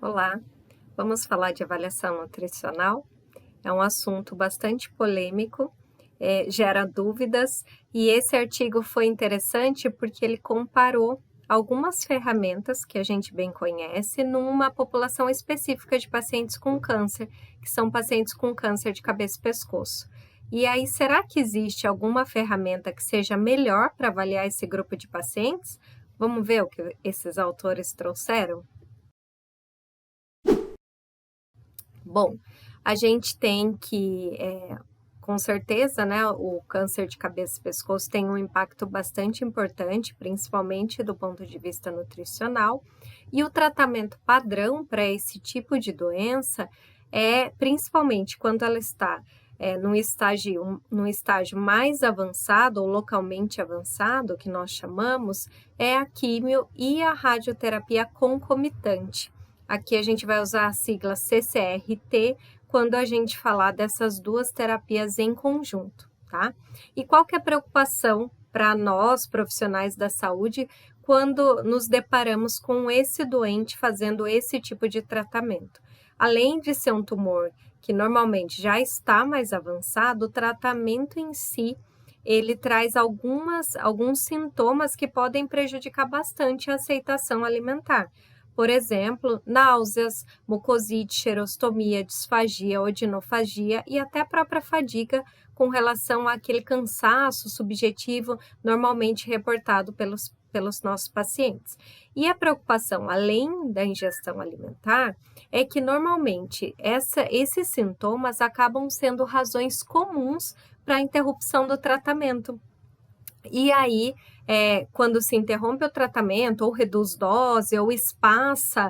Olá, vamos falar de avaliação nutricional. É um assunto bastante polêmico, gera dúvidas, e esse artigo foi interessante porque ele comparou algumas ferramentas que a gente bem conhece numa população específica de pacientes com câncer, que são pacientes com câncer de cabeça e pescoço. E aí, será que existe alguma ferramenta que seja melhor para avaliar esse grupo de pacientes? Vamos ver o que esses autores trouxeram? Bom, a gente tem que, com certeza, né, o câncer de cabeça e pescoço tem um impacto bastante importante, principalmente do ponto de vista nutricional, e o tratamento padrão para esse tipo de doença é, principalmente quando ela está num estágio mais avançado ou localmente avançado, que nós chamamos, é a químio e a radioterapia concomitante. Aqui a gente vai usar a sigla CCRT quando a gente falar dessas duas terapias em conjunto, tá? E qual que é a preocupação para nós, profissionais da saúde, quando nos deparamos com esse doente fazendo esse tipo de tratamento? Além de ser um tumor que normalmente já está mais avançado, o tratamento em si, ele traz alguns sintomas que podem prejudicar bastante a aceitação alimentar. Por exemplo, náuseas, mucosite, xerostomia, disfagia, odinofagia e até a própria fadiga com relação àquele cansaço subjetivo normalmente reportado pelos nossos pacientes. E a preocupação, além da ingestão alimentar, é que normalmente esses sintomas acabam sendo razões comuns para a interrupção do tratamento. E aí, quando se interrompe o tratamento, ou reduz dose, ou espaça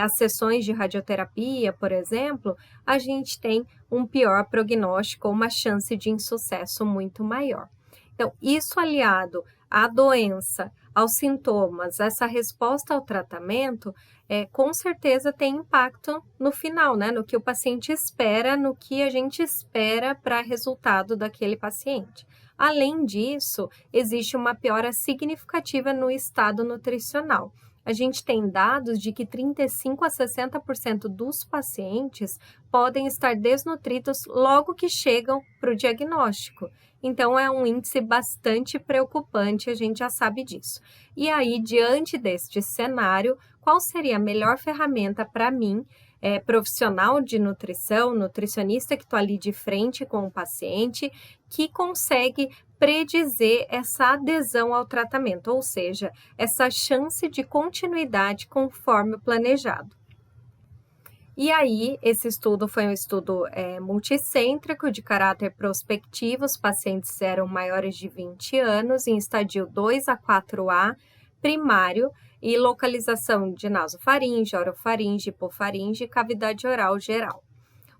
as sessões de radioterapia, por exemplo, a gente tem um pior prognóstico ou uma chance de insucesso muito maior. Então, isso aliado à doença, aos sintomas, essa resposta ao tratamento, com certeza tem impacto no final, né? No que o paciente espera, no que a gente espera para resultado daquele paciente. Além disso, existe uma piora significativa no estado nutricional. A gente tem dados de que 35 a 60% dos pacientes podem estar desnutridos logo que chegam para o diagnóstico. Então, é um índice bastante preocupante, a gente já sabe disso. E aí, diante deste cenário, qual seria a melhor ferramenta para mim, profissional de nutrição, nutricionista que estou ali de frente com o paciente, que consegue predizer essa adesão ao tratamento, ou seja, essa chance de continuidade conforme o planejado. E aí, esse estudo foi um estudo multicêntrico, de caráter prospectivo, os pacientes eram maiores de 20 anos, em estadio 2 a 4A, primário, e localização de nasofaringe, orofaringe, hipofaringe e cavidade oral geral.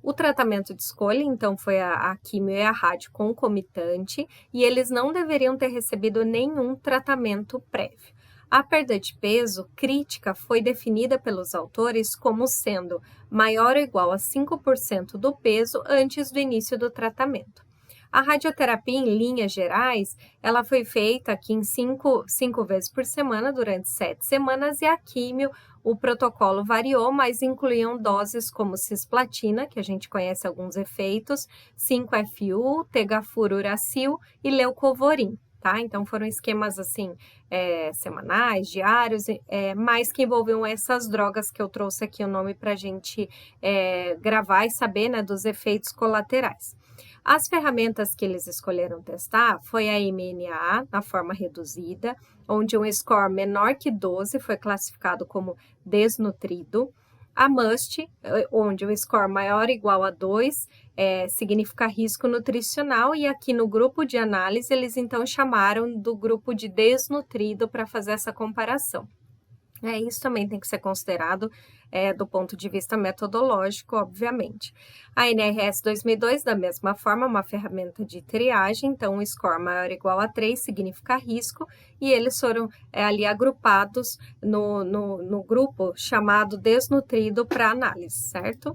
O tratamento de escolha, então, foi a quimio e a rádio concomitante, e eles não deveriam ter recebido nenhum tratamento prévio. A perda de peso crítica foi definida pelos autores como sendo maior ou igual a 5% do peso antes do início do tratamento. A radioterapia, em linhas gerais, ela foi feita aqui em cinco vezes por semana durante 7 semanas, e a químio, o protocolo variou, mas incluíam doses como cisplatina, que a gente conhece alguns efeitos, 5-FU, tegafururacil e leucovorin. Tá? Então, foram esquemas assim, semanais, diários, mas que envolviam essas drogas que eu trouxe aqui o nome para a gente gravar e saber, né, dos efeitos colaterais. As ferramentas que eles escolheram testar foi a MNA, na forma reduzida, onde um score menor que 12 foi classificado como desnutrido. A MUST, onde o score maior ou igual a 2 significa risco nutricional, e aqui no grupo de análise eles então chamaram do grupo de desnutrido para fazer essa comparação. Isso também tem que ser considerado do ponto de vista metodológico, obviamente. A NRS 2002, da mesma forma, uma ferramenta de triagem, então o score maior ou igual a 3 significa risco, e eles foram ali agrupados no grupo chamado desnutrido para análise, certo?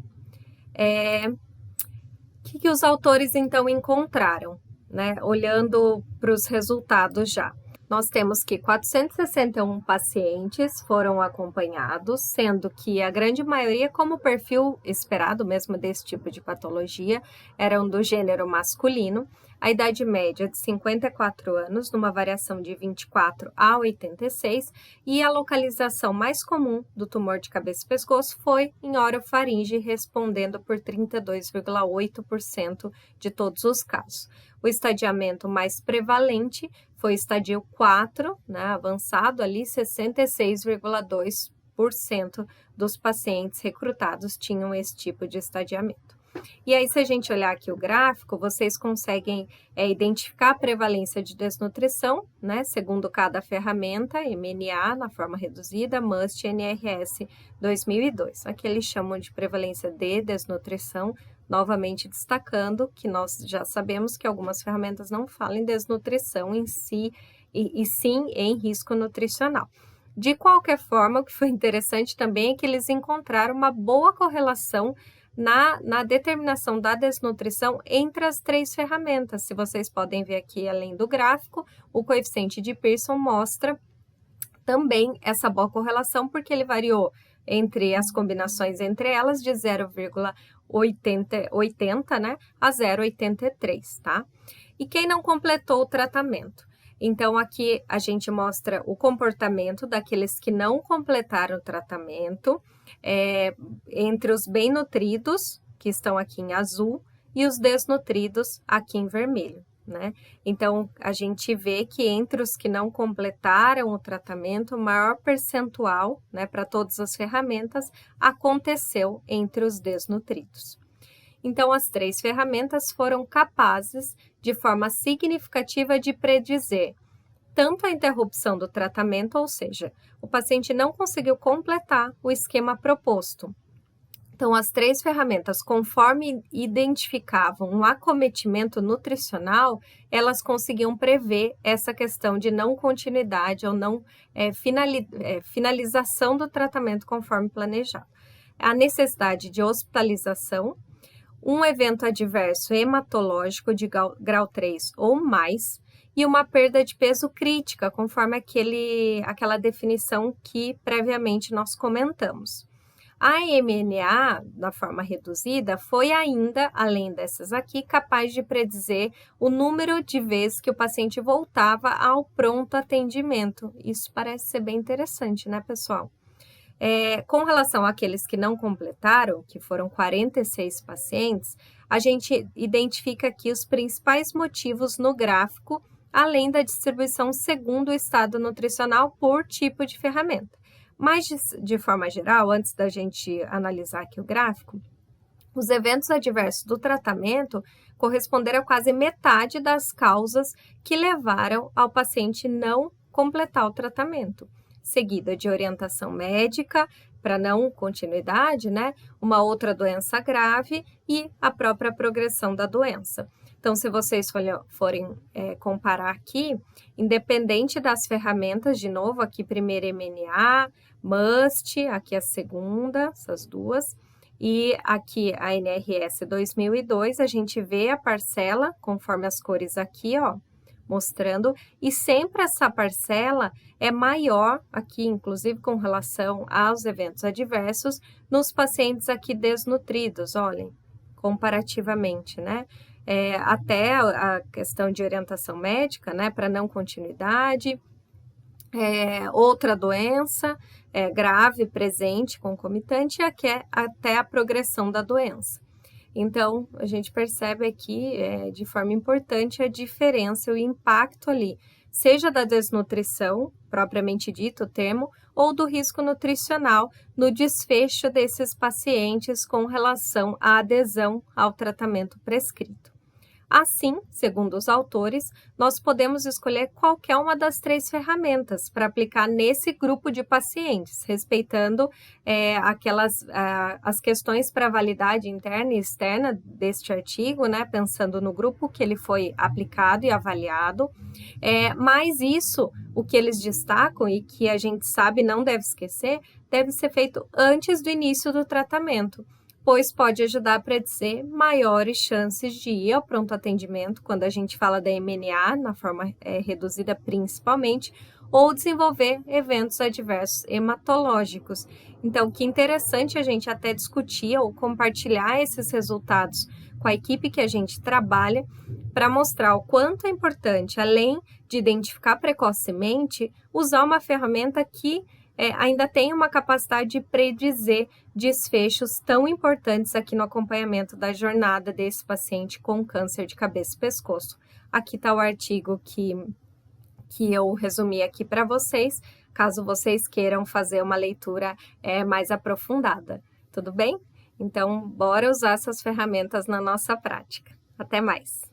O que os autores então encontraram, né? Olhando para os resultados já. nós temos que 461 pacientes foram acompanhados, sendo que a grande maioria, como perfil esperado mesmo desse tipo de patologia, eram do gênero masculino, a idade média de 54 anos, numa variação de 24 a 86, e a localização mais comum do tumor de cabeça e pescoço foi em orofaringe, respondendo por 32,8% de todos os casos. O estadiamento mais prevalente foi o estadio 4, né, avançado ali, 66,2% dos pacientes recrutados tinham esse tipo de estadiamento. E aí, se a gente olhar aqui o gráfico, vocês conseguem identificar a prevalência de desnutrição, né, segundo cada ferramenta, MNA na forma reduzida, MUST e NRS 2002. Aqui eles chamam de prevalência de desnutrição, novamente destacando que nós já sabemos que algumas ferramentas não falam em desnutrição em si, e sim em risco nutricional. De qualquer forma, o que foi interessante também é que eles encontraram uma boa correlação na determinação da desnutrição entre as três ferramentas. Se vocês podem ver aqui, além do gráfico, o coeficiente de Pearson mostra também essa boa correlação, porque ele variou entre as combinações entre elas de 0,80, né, a 0,83, tá? E quem não completou o tratamento? Então, aqui a gente mostra o comportamento daqueles que não completaram o tratamento, entre os bem nutridos, que estão aqui em azul, e os desnutridos aqui em vermelho, né? Então, a gente vê que entre os que não completaram o tratamento, o maior percentual, né, para todas as ferramentas, aconteceu entre os desnutridos. Então, as três ferramentas foram capazes, de forma significativa, de predizer tanto a interrupção do tratamento, ou seja, o paciente não conseguiu completar o esquema proposto. Então, as três ferramentas, conforme identificavam um acometimento nutricional, elas conseguiam prever essa questão de não continuidade ou não finalização do tratamento conforme planejado. A necessidade de hospitalização, um evento adverso hematológico de grau 3 ou mais, e uma perda de peso crítica, conforme aquela definição que previamente nós comentamos. A MNA, da forma reduzida, foi ainda, além dessas aqui, capaz de predizer o número de vezes que o paciente voltava ao pronto atendimento. Isso parece ser bem interessante, né, pessoal? Com relação àqueles que não completaram, que foram 46 pacientes, a gente identifica aqui os principais motivos no gráfico, além da distribuição segundo o estado nutricional por tipo de ferramenta. Mas, de forma geral, antes da gente analisar aqui o gráfico, os eventos adversos do tratamento corresponderam a quase metade das causas que levaram ao paciente não completar o tratamento, seguida de orientação médica para não continuidade, né? Uma outra doença grave e a própria progressão da doença. Então, se vocês forem comparar aqui, independente das ferramentas, de novo, aqui primeiro MNA, MUST, aqui a segunda, essas duas, e aqui a NRS 2002, a gente vê a parcela, conforme as cores aqui, ó, mostrando, e sempre essa parcela é maior, aqui inclusive com relação aos eventos adversos, nos pacientes aqui desnutridos, olhem, comparativamente, né? Até a questão de orientação médica, né, para não continuidade, outra doença grave, presente, concomitante, e até a progressão da doença. Então, a gente percebe aqui, de forma importante, a diferença, o impacto ali, seja da desnutrição, propriamente dito o termo, ou do risco nutricional no desfecho desses pacientes com relação à adesão ao tratamento prescrito. Assim, segundo os autores, nós podemos escolher qualquer uma das três ferramentas para aplicar nesse grupo de pacientes, respeitando as questões para validade interna e externa deste artigo, né, pensando no grupo que ele foi aplicado e avaliado. Mas isso, o que eles destacam e que a gente sabe não deve esquecer, deve ser feito antes do início do tratamento, pois pode ajudar a predizer maiores chances de ir ao pronto atendimento, quando a gente fala da MNA, na forma reduzida principalmente, ou desenvolver eventos adversos hematológicos. Então, que interessante a gente até discutir ou compartilhar esses resultados com a equipe que a gente trabalha, para mostrar o quanto é importante, além de identificar precocemente, usar uma ferramenta que ainda tem uma capacidade de predizer desfechos tão importantes aqui no acompanhamento da jornada desse paciente com câncer de cabeça e pescoço. Aqui está o artigo que eu resumi aqui para vocês, caso vocês queiram fazer uma leitura mais aprofundada. Tudo bem? Então, bora usar essas ferramentas na nossa prática. Até mais!